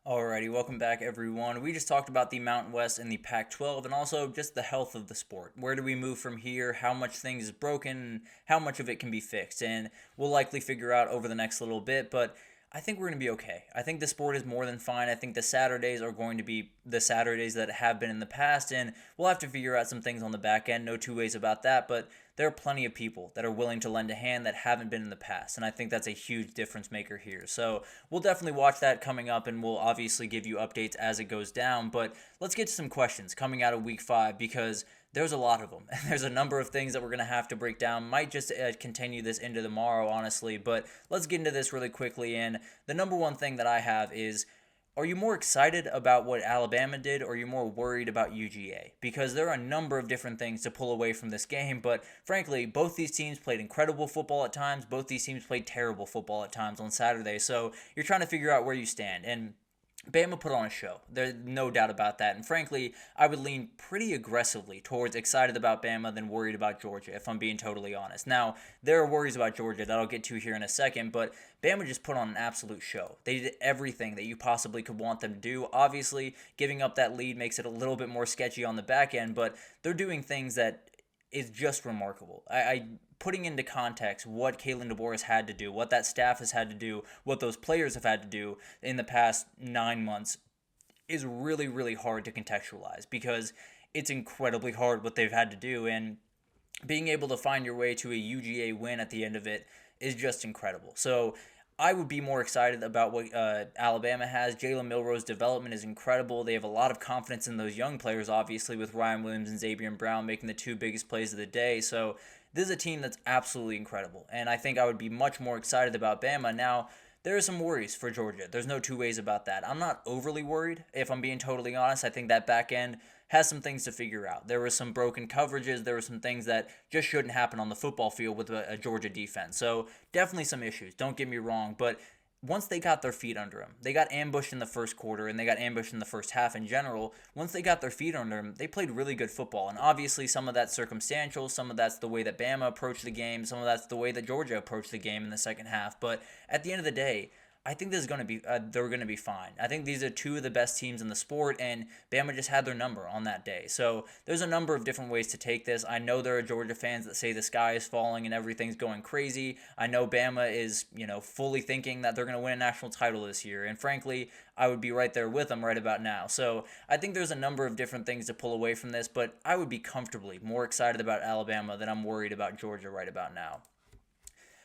Alrighty, welcome back everyone. We just talked about the Mountain West and the Pac-12 and also just the health of the sport. Where do we move from here? How much things is broken? How much of it can be fixed? And we'll likely figure out over the next little bit, but I think we're going to be okay. I think the sport is more than fine. I think the Saturdays are going to be the Saturdays that have been in the past, and we'll have to figure out some things on the back end. No two ways about that, but there are plenty of people that are willing to lend a hand that haven't been in the past, and I think that's a huge difference maker here. So we'll definitely watch that coming up, and we'll obviously give you updates as it goes down. But let's get to some questions coming out of Week 5 because there's a lot of them. There's a number of things that we're going to have to break down. Might just continue this into tomorrow, honestly, but let's get into this really quickly. And the number one thing that I have is, are you more excited about what Alabama did, or are you more worried about UGA? Because there are a number of different things to pull away from this game, but frankly, both these teams played incredible football at times. Both these teams played terrible football at times on Saturday, so you're trying to figure out where you stand. And Bama put on a show. There's no doubt about that. And frankly, I would lean pretty aggressively towards excited about Bama than worried about Georgia, if I'm being totally honest. Now, there are worries about Georgia that I'll get to here in a second, but Bama just put on an absolute show. They did everything that you possibly could want them to do. Obviously, giving up that lead makes it a little bit more sketchy on the back end, but they're doing things that is just remarkable. I putting into context what Kalen DeBoer has had to do, what that staff has had to do, what those players have had to do in the past 9 months is really, really hard to contextualize because it's incredibly hard what they've had to do, and being able to find your way to a UGA win at the end of it is just incredible. So I would be more excited about what Alabama has. Jalen Milroe's development is incredible. They have a lot of confidence in those young players, obviously, with Ryan Williams and Xavier Brown making the two biggest plays of the day. So this is a team that's absolutely incredible, and I think I would be much more excited about Bama. Now, there are some worries for Georgia. There's no two ways about that. I'm not overly worried, if I'm being totally honest. I think that back end has some things to figure out. There were some broken coverages. There were some things that just shouldn't happen on the football field with a Georgia defense. So definitely some issues. Don't get me wrong, but once they got their feet under them, they got ambushed in the first quarter and they got ambushed in the first half in general. Once they got their feet under them, they played really good football. And obviously, some of that's circumstantial, some of that's the way that Bama approached the game, some of that's the way that Georgia approached the game in the second half. But at the end of the day, I think this is going to be they're going to be fine. I think these are two of the best teams in the sport, and Bama just had their number on that day. So there's a number of different ways to take this. I know there are Georgia fans that say the sky is falling and everything's going crazy. I know Bama is, fully thinking that they're going to win a national title this year, and frankly, I would be right there with them right about now. So I think there's a number of different things to pull away from this, but I would be comfortably more excited about Alabama than I'm worried about Georgia right about now.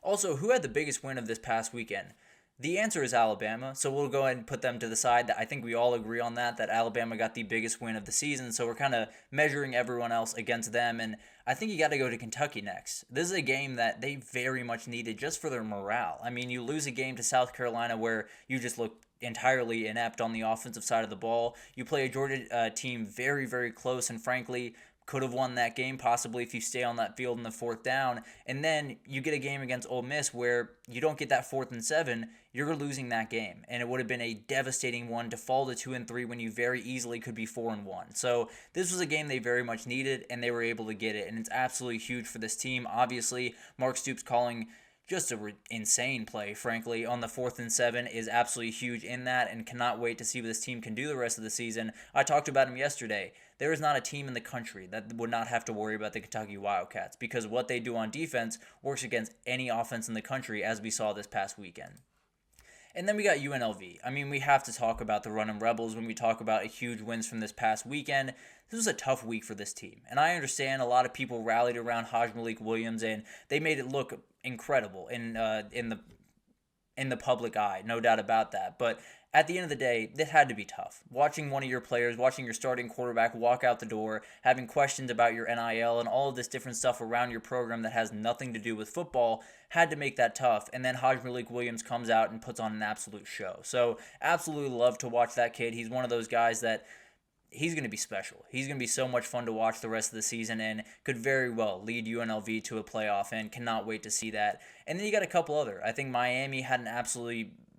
Also, who had the biggest win of this past weekend? The answer is Alabama, so we'll go ahead and put them to the side. I think we all agree on that Alabama got the biggest win of the season, so we're kind of measuring everyone else against them, and I think you got to go to Kentucky next. This is a game that they very much needed just for their morale. I mean, you lose a game to South Carolina where you just look entirely inept on the offensive side of the ball. You play a Georgia team very, very close, and frankly, could have won that game possibly if you stay on that field in the fourth down. And then you get a game against Ole Miss where you don't get that 4th and 7, you're losing that game. And it would have been a devastating one to fall to 2 and 3 when you very easily could be 4 and 1. So this was a game they very much needed, and they were able to get it. And it's absolutely huge for this team. Obviously, Mark Stoops calling just a insane play, frankly, on the 4th and 7 is absolutely huge in that, and cannot wait to see what this team can do the rest of the season. I talked about him yesterday. There is not a team in the country that would not have to worry about the Kentucky Wildcats because what they do on defense works against any offense in the country, as we saw this past weekend. And then we got UNLV. I mean, we have to talk about the Runnin' Rebels when we talk about huge wins from this past weekend. This was a tough week for this team. And I understand a lot of people rallied around Haj Malik Williams, and they made it look incredible in the public eye, no doubt about that. But at the end of the day, this had to be tough. Watching one of your players, watching your starting quarterback walk out the door, having questions about your NIL and all of this different stuff around your program that has nothing to do with football had to make that tough. And then Haj Malik Williams comes out and puts on an absolute show. So absolutely love to watch that kid. He's one of those guys that he's going to be special. He's going to be so much fun to watch the rest of the season and could very well lead UNLV to a playoff, and cannot wait to see that. And then you got a couple other. I think Miami had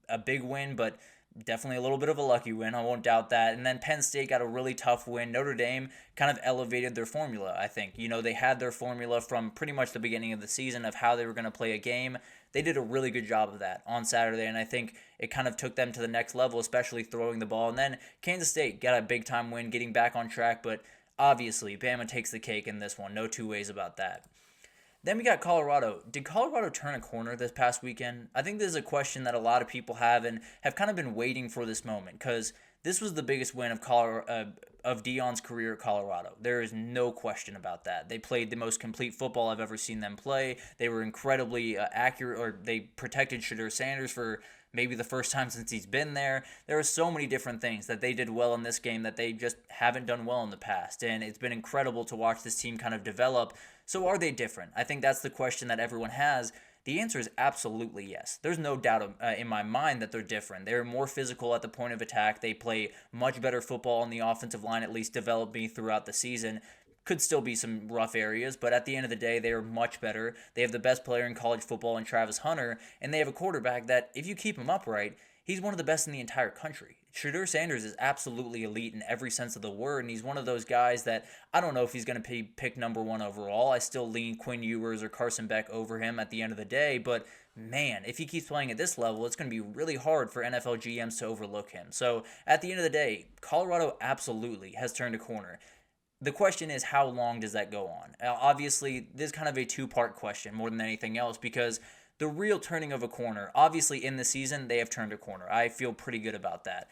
a big win, but definitely a little bit of a lucky win. I won't doubt that. And then Penn State got a really tough win. Notre Dame kind of elevated their formula, I think. They had their formula from pretty much the beginning of the season of how they were going to play a game. They did a really good job of that on Saturday, and I think it kind of took them to the next level, especially throwing the ball. And then Kansas State got a big-time win, getting back on track, but obviously Bama takes the cake in this one. No two ways about that. Then we got Colorado. Did Colorado turn a corner this past weekend? I think this is a question that a lot of people have and have kind of been waiting for this moment because this was the biggest win of Deion's career at Colorado. There is no question about that. They played the most complete football I've ever seen them play. They were incredibly accurate, or they protected Shedeur Sanders for maybe the first time since he's been there. There are so many different things that they did well in this game that they just haven't done well in the past, and it's been incredible to watch this team kind of develop. So are they different? I think that's the question that everyone has. The answer is absolutely yes. There's no doubt in my mind that they're different. They're more physical at the point of attack. They play much better football on the offensive line, at least developed me throughout the season. Could still be some rough areas, but at the end of the day, they are much better. They have the best player in college football in Travis Hunter, and they have a quarterback that, if you keep him upright, he's one of the best in the entire country. Shedeur Sanders is absolutely elite in every sense of the word, and he's one of those guys that I don't know if he's going to be picked number one overall. I still lean Quinn Ewers or Carson Beck over him at the end of the day, but man, if he keeps playing at this level, it's going to be really hard for NFL GMs to overlook him. So at the end of the day, Colorado absolutely has turned a corner. The question is, how long does that go on? Obviously, this is kind of a two-part question more than anything else because the real turning of a corner, obviously in the season, they have turned a corner. I feel pretty good about that.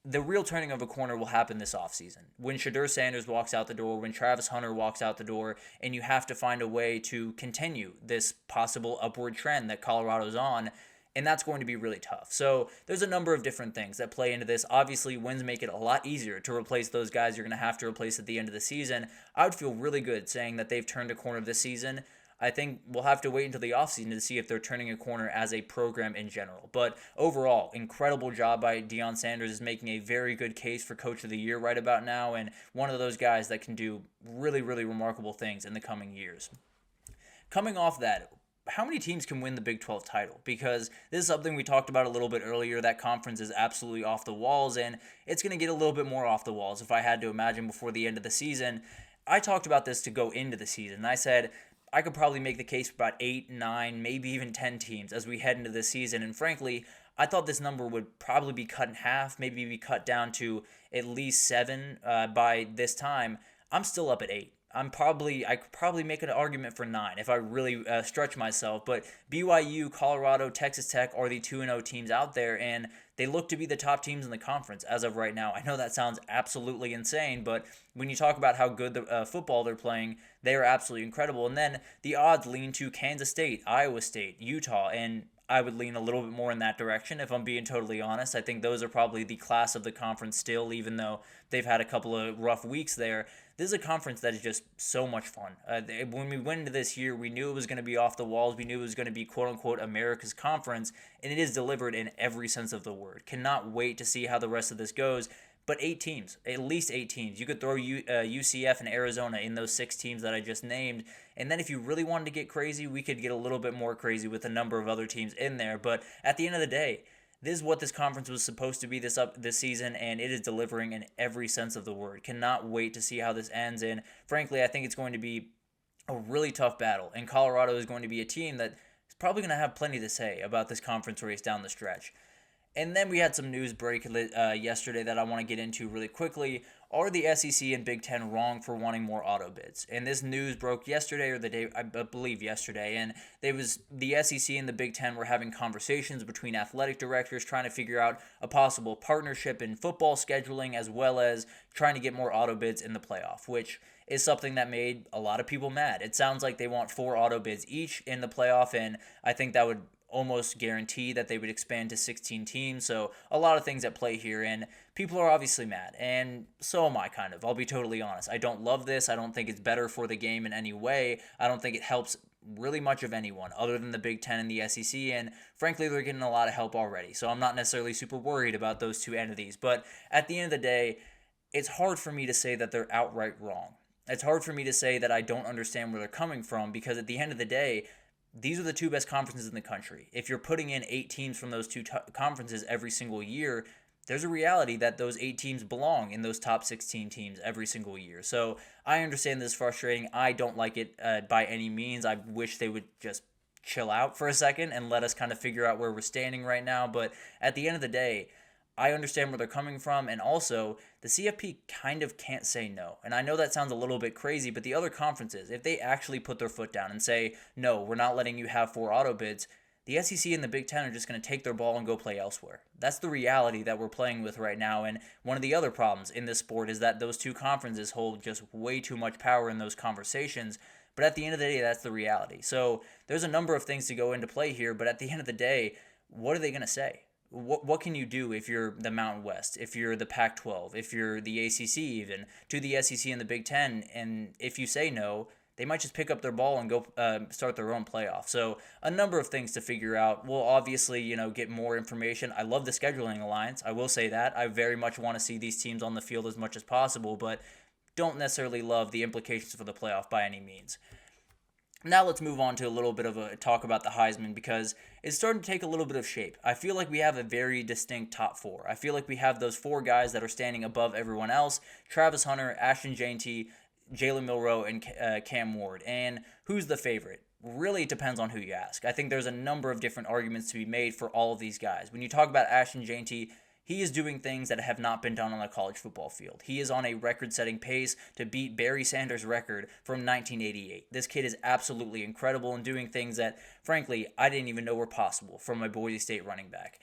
The real turning of a corner will happen this offseason. When Shedeur Sanders walks out the door, when Travis Hunter walks out the door, and you have to find a way to continue this possible upward trend that Colorado's on, and that's going to be really tough. So there's a number of different things that play into this. Obviously, wins make it a lot easier to replace those guys you're going to have to replace at the end of the season. I would feel really good saying that they've turned a corner this season. I think we'll have to wait until the offseason to see if they're turning a corner as a program in general. But overall, incredible job by Deion Sanders is making a very good case for Coach of the Year right about now, and one of those guys that can do really, really remarkable things in the coming years. Coming off that, how many teams can win the Big 12 title? Because this is something we talked about a little bit earlier. That conference is absolutely off the walls, and it's going to get a little bit more off the walls if I had to imagine before the end of the season. I talked about this to go into the season, and I said I could probably make the case for about 8, 9, maybe even 10 teams as we head into the season. And frankly, I thought this number would probably be cut in half, maybe be cut down to at least 7 by this time. I'm still up at 8. I could probably make an argument for 9 if I really stretch myself. But BYU, Colorado, Texas Tech are the 2-0 teams out there, and they look to be the top teams in the conference as of right now. I know that sounds absolutely insane, but when you talk about how good the football they're playing, they are absolutely incredible. And then the odds lean to Kansas State, Iowa State, Utah, and I would lean a little bit more in that direction if I'm being totally honest. I think those are probably the class of the conference still, even though they've had a couple of rough weeks there. This is a conference that is just so much fun. When we went into this year, we knew it was going to be off the walls. We knew it was going to be quote-unquote America's conference, and it is delivered in every sense of the word. Cannot wait to see how the rest of this goes. But 8 teams, at least 8 teams. You could throw UCF and Arizona in those 6 teams that I just named. And then if you really wanted to get crazy, we could get a little bit more crazy with a number of other teams in there. But at the end of the day, this is what this conference was supposed to be this season, and it is delivering in every sense of the word. Cannot wait to see how this ends. And frankly, I think it's going to be a really tough battle. And Colorado is going to be a team that is probably going to have plenty to say about this conference race down the stretch. And then we had some news break yesterday that I want to get into really quickly. Are the SEC and Big Ten wrong for wanting more auto bids? And this news broke yesterday, or the day, I believe yesterday, and the SEC and the Big Ten were having conversations between athletic directors trying to figure out a possible partnership in football scheduling, as well as trying to get more auto bids in the playoff, which is something that made a lot of people mad. It sounds like they want 4 auto bids each in the playoff, and I think that would almost guarantee that they would expand to 16 teams. So a lot of things at play here, and people are obviously mad, and so am I kind of. I'll be totally honest. I don't love this. I don't think it's better for the game in any way. I don't think it helps really much of anyone other than the Big Ten and the SEC, and frankly, they're getting a lot of help already. So I'm not necessarily super worried about those 2 entities. But at the end of the day, it's hard for me to say that they're outright wrong. It's hard for me to say that I don't understand where they're coming from, because at the end of the day, these are the two best conferences in the country. If you're putting in 8 teams from those two conferences every single year, there's a reality that those 8 teams belong in those top 16 teams every single year. So I understand this is frustrating. I don't like it by any means. I wish they would just chill out for a second and let us kind of figure out where we're standing right now. But at the end of the day, I understand where they're coming from, and also the CFP kind of can't say no. And I know that sounds a little bit crazy, but the other conferences, if they actually put their foot down and say, no, we're not letting you have 4 auto bids, the SEC and the Big Ten are just going to take their ball and go play elsewhere. That's the reality that we're playing with right now, and one of the other problems in this sport is that those two conferences hold just way too much power in those conversations. But at the end of the day, that's the reality. So there's a number of things to go into play here, but at the end of the day, what are they going to say? What can you do if you're the Mountain West, if you're the Pac-12, if you're the ACC even, to the SEC and the Big Ten? And if you say no, they might just pick up their ball and go start their own playoff. So a number of things to figure out. We'll obviously, get more information. I love the scheduling alliance. I will say that. I very much want to see these teams on the field as much as possible, but don't necessarily love the implications for the playoff by any means. Now let's move on to a little bit of a talk about the Heisman, because it's starting to take a little bit of shape. I feel like we have a very distinct top 4. I feel like we have those 4 guys that are standing above everyone else: Travis Hunter, Ashton Jeanty, Jalen Milroe, and Cam Ward. And who's the favorite? Really, it depends on who you ask. I think there's a number of different arguments to be made for all of these guys. When you talk about Ashton Jeanty, he is doing things that have not been done on a college football field. He is on a record-setting pace to beat Barry Sanders' record from 1988. This kid is absolutely incredible and doing things that, frankly, I didn't even know were possible from a Boise State running back.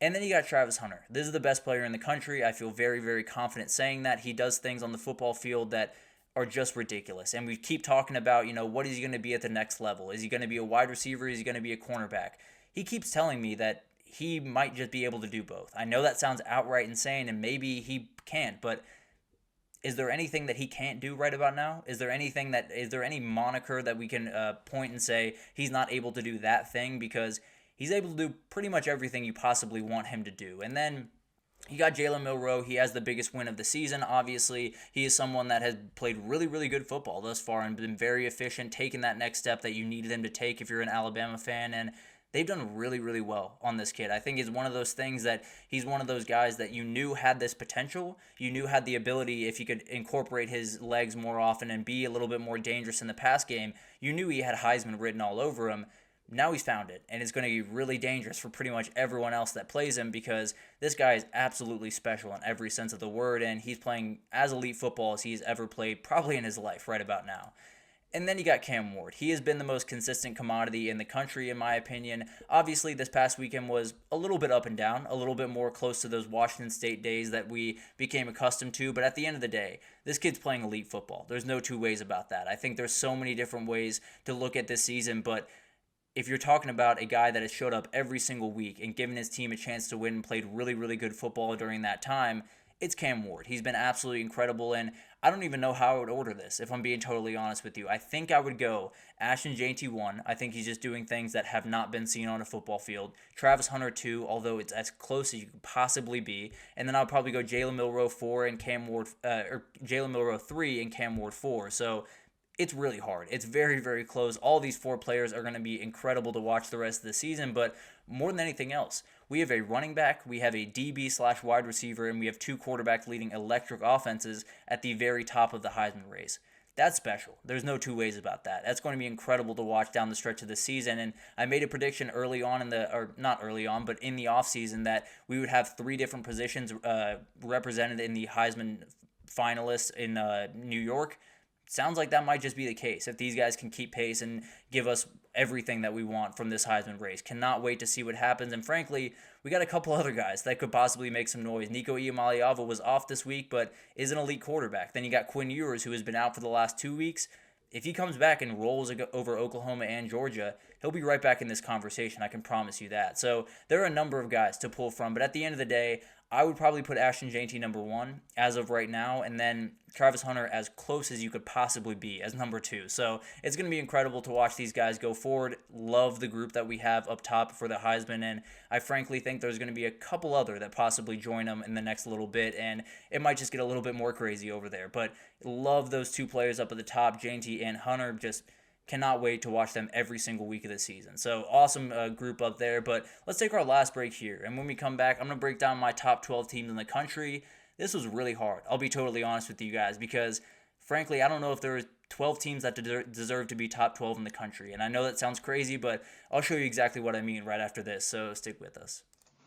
And then you got Travis Hunter. This is the best player in the country. I feel very, very confident saying that. He does things on the football field that are just ridiculous. And we keep talking about, what is he going to be at the next level? Is he going to be a wide receiver? Is he going to be a cornerback? He keeps telling me that he might just be able to do both. I know that sounds outright insane, and maybe he can't, but is there anything that he can't do right about now? Is there any moniker that we can point and say he's not able to do that thing? Because he's able to do pretty much everything you possibly want him to do. And then you got Jalen Milroe. He has the biggest win of the season, obviously. He is someone that has played really, really good football thus far and been very efficient, taking that next step that you needed him to take if you're an Alabama fan. And they've done really, really well on this kid. I think it's one of those things that he's one of those guys that you knew had this potential. You knew had the ability, if you could incorporate his legs more often and be a little bit more dangerous in the pass game, you knew he had Heisman written all over him. Now he's found it, and it's going to be really dangerous for pretty much everyone else that plays him, because this guy is absolutely special in every sense of the word, and he's playing as elite football as he's ever played probably in his life right about now. And then you got Cam Ward. He has been the most consistent commodity in the country, in my opinion. Obviously, this past weekend was a little bit up and down, a little bit more close to those Washington State days that we became accustomed to. But at the end of the day, this kid's playing elite football. There's no two ways about that. I think there's so many different ways to look at this season, but if you're talking about a guy that has showed up every single week and given his team a chance to win and played really, really good football during that time, it's Cam Ward. He's been absolutely incredible, and I don't even know how I would order this, if I'm being totally honest with you. I think I would go Ashton Jeanty 1. I think he's just doing things that have not been seen on a football field. Travis Hunter 2, although it's as close as you could possibly be. And then I'll probably go Jalen Milroe 4 and Cam Ward, or Jalen Milroe 3 and Cam Ward 4. So it's really hard. It's very, very close. All these 4 players are going to be incredible to watch the rest of the season, but more than anything else, we have a running back, we have a DB/wide receiver, and we have 2 quarterbacks leading electric offenses at the very top of the Heisman race. That's special. There's no two ways about that. That's going to be incredible to watch down the stretch of the season. And I made a prediction early on not early on, but in the offseason, that we would have 3 different positions represented in the Heisman finalists in New York. Sounds like that might just be the case if these guys can keep pace and give us everything that we want from this Heisman race. Cannot wait to see what happens. And frankly, we got a couple other guys that could possibly make some noise. Nico Iamaleava was off this week, but is an elite quarterback. Then you got Quinn Ewers, who has been out for the last 2 weeks. If he comes back and rolls over Oklahoma and Georgia, he'll be right back in this conversation. I can promise you that. So there are a number of guys to pull from, but at the end of the day, I would probably put Ashton Jeanty number 1 as of right now, and then Travis Hunter as close as you could possibly be as number 2. So it's going to be incredible to watch these guys go forward. Love the group that we have up top for the Heisman, and I frankly think there's going to be a couple other that possibly join them in the next little bit, and it might just get a little bit more crazy over there. But love those 2 players up at the top, Jeanty and Hunter. Just Cannot wait to watch them every single week of the season. So awesome group up there. But let's take our last break here. And when we come back, I'm going to break down my top 12 teams in the country. This was really hard. I'll be totally honest with you guys because, frankly, I don't know if there are 12 teams that deserve to be top 12 in the country. And I know that sounds crazy, but I'll show you exactly what I mean right after this. So stick with us.